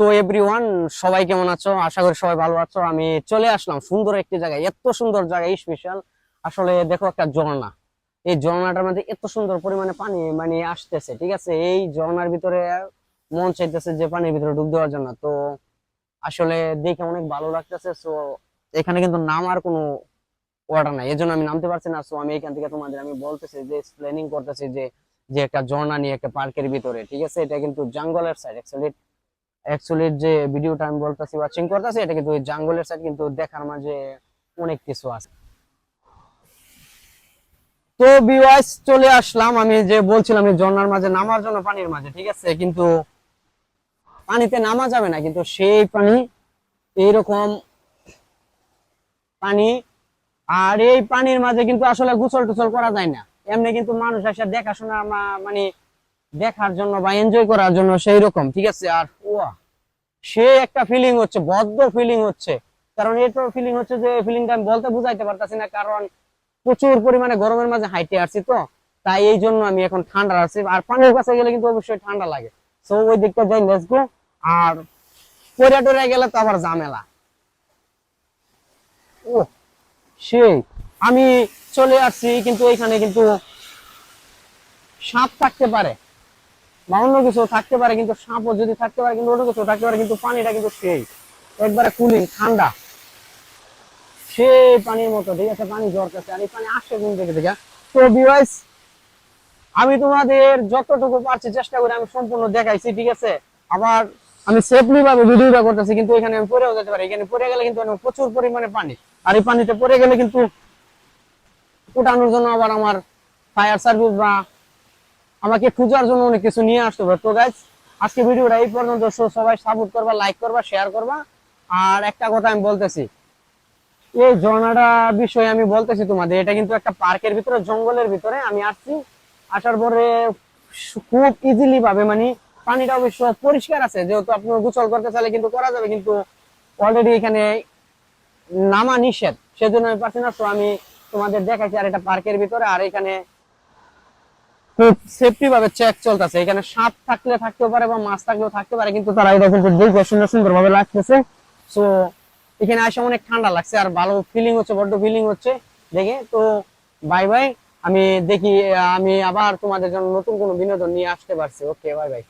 তো এভরিওয়ান, সবাই কেমন আছো? আশা করি সবাই ভালো আছো। আমি চলে আসলাম সুন্দর একটি জায়গায়, এত সুন্দর জায়গা স্পেশাল। আসলে দেখো, একটা ঝর্ণা। এই ঝর্ণাটার মধ্যে এত সুন্দর পরিমাণে পানি মানে আসতেছে, ঠিক আছে? এই ঝর্ণার ভিতরে মন চাইতেছে যে পানির ভিতরে ডুব দেওয়ার জন্য। তো আসলে দেখে অনেক ভালো লাগতেছে। সো এখানে কিন্তু নামার কোনো ওয়াটার নাই, এই জন্য আমি নামতে পারছি না। সো আমি এখান থেকে তোমাদের আমি বলতেছি যে প্ল্যানিং করতেছি যে যে একটা ঝর্ণা নিয়ে একটা পার্কের ভিতরে, ঠিক আছে? এটা কিন্তু জঙ্গলের সাইড অ্যাকচুয়ালি যে ভিডিওটা আমি বলতেছি ওয়াচিং করতেছি, এটা কিন্তু ওই জঙ্গলের সাইড, কিন্তু দেখার মাঝে অনেক কিছু আছে। তো ভিউয়ার্স, চলে আসলাম আমি যে বলছিলাম এই ঝর্ণার মাঝে নামার জন্য, পানির মাঝে, ঠিক আছে? কিন্তু পানিতে নামা যাবে না, কিন্তু সেই পানি এইরকম পানি। আর এই পানির মাঝে কিন্তু আসলে গোসল টোসল করা যায় না। এমনি কিন্তু মানুষ এসে দেখাশোনা মানে দেখার জন্য বা এনজয় করার জন্য সেই রকম, ঠিক আছে? আর সে একটা ফিলিং হচ্ছে, বদ্ধ ফিলিং হচ্ছে। কারণ এটা ফিলিং হচ্ছে যে ফিলিংটা আমি বলতে বুঝাইতে পারতাছি না, কারণ প্রচুর পরিমাণে গরমের মাঝে হাইটে আসছি তো। তাই এই জন্য আমি এখন ঠান্ডা আছি, আর পানির কাছে গেলে কিন্তু অবশ্যই ঠান্ডা লাগে। তো ওই দিকটা যাই, লেটস গো। আর পরে টরে গেলে তো আবার ঝামেলা। ও সেই, আমি চলে আসছি, কিন্তু এখানে কিন্তু সাপ থাকতে পারে বা অন্য কিছু থাকতে পারে, কিন্তু সাপও যদি থাকতে পারে, কিন্তু অন্য কিছু থাকতে পারে, কিন্তু পানিটা কিন্তু সেই একবারে কুলিং ঠান্ডা, সেই পানির মতো, ঠিক আছে? পানি ঝরতেছে, আর এই পানি আসছে কোন থেকে থেকে। তো ভিউয়ার্স, আমি তোমাদের যতটুকু পারছি চেষ্টা করে আমি সম্পূর্ণ দেখাইছি, ঠিক আছে? আবার আমি সেফলি ভাবে ভিডিওটা করতেছি, কিন্তু এখানে আমি পড়েও যেতে পারি। এখানে পড়ে গেলে কিন্তু প্রচুর পরিমাণে পানি, আর এই পানিতে পড়ে গেলে কিন্তু উঠানোর জন্য আবার আমার ফায়ার সার্ভিস বা আমাকে খোঁজার জন্য অনেক কিছু নিয়ে আসতে হবে। তো গাইস, আজকে ভিডিওটা এই পর্যন্ত। সবাই সাপোর্ট করবা, লাইক করবা, শেয়ার করবা। আর একটা কথা আমি বলতেছি, এই ঝর্ণাটা বিষয়ে আমি বলতেছি তোমাদের, এটা কিন্তু একটা পার্কের ভিতরে, জঙ্গলের ভিতরে আমি আসছি। আসার পরে খুব ইজিলি ভাবে মানে পানিটা অবশ্য পরিষ্কার আছে, যেহেতু আপনি গোসল করতে চাইলে কিন্তু করা যাবে, কিন্তু অলরেডি এখানে নামা নিষেধ, সেজন্য আমি পারছি না। তো আমি তোমাদের দেখাচ্ছি, আর এটা পার্কের ভিতরে, আর এখানে খুব সেফটি ভাবে চেক চলতেছে। এখানে সাপ থাকলে থাকতেও পারে বা মাছ থাকলেও থাকতে পারে, কিন্তু তারা এটা কিন্তু দেখে সুন্দর সুন্দর ভাবে লাগতেছে। তো এখানে আসে অনেক ঠান্ডা লাগছে, আর ভালো ফিলিং হচ্ছে, বড্ড ফিলিং হচ্ছে দেখে। তো বাই বাই। আমি দেখি আমি আবার তোমাদের জন্য নতুন কোনো বিনোদন নিয়ে আসতে পারছি। ওকে, বাই বাই।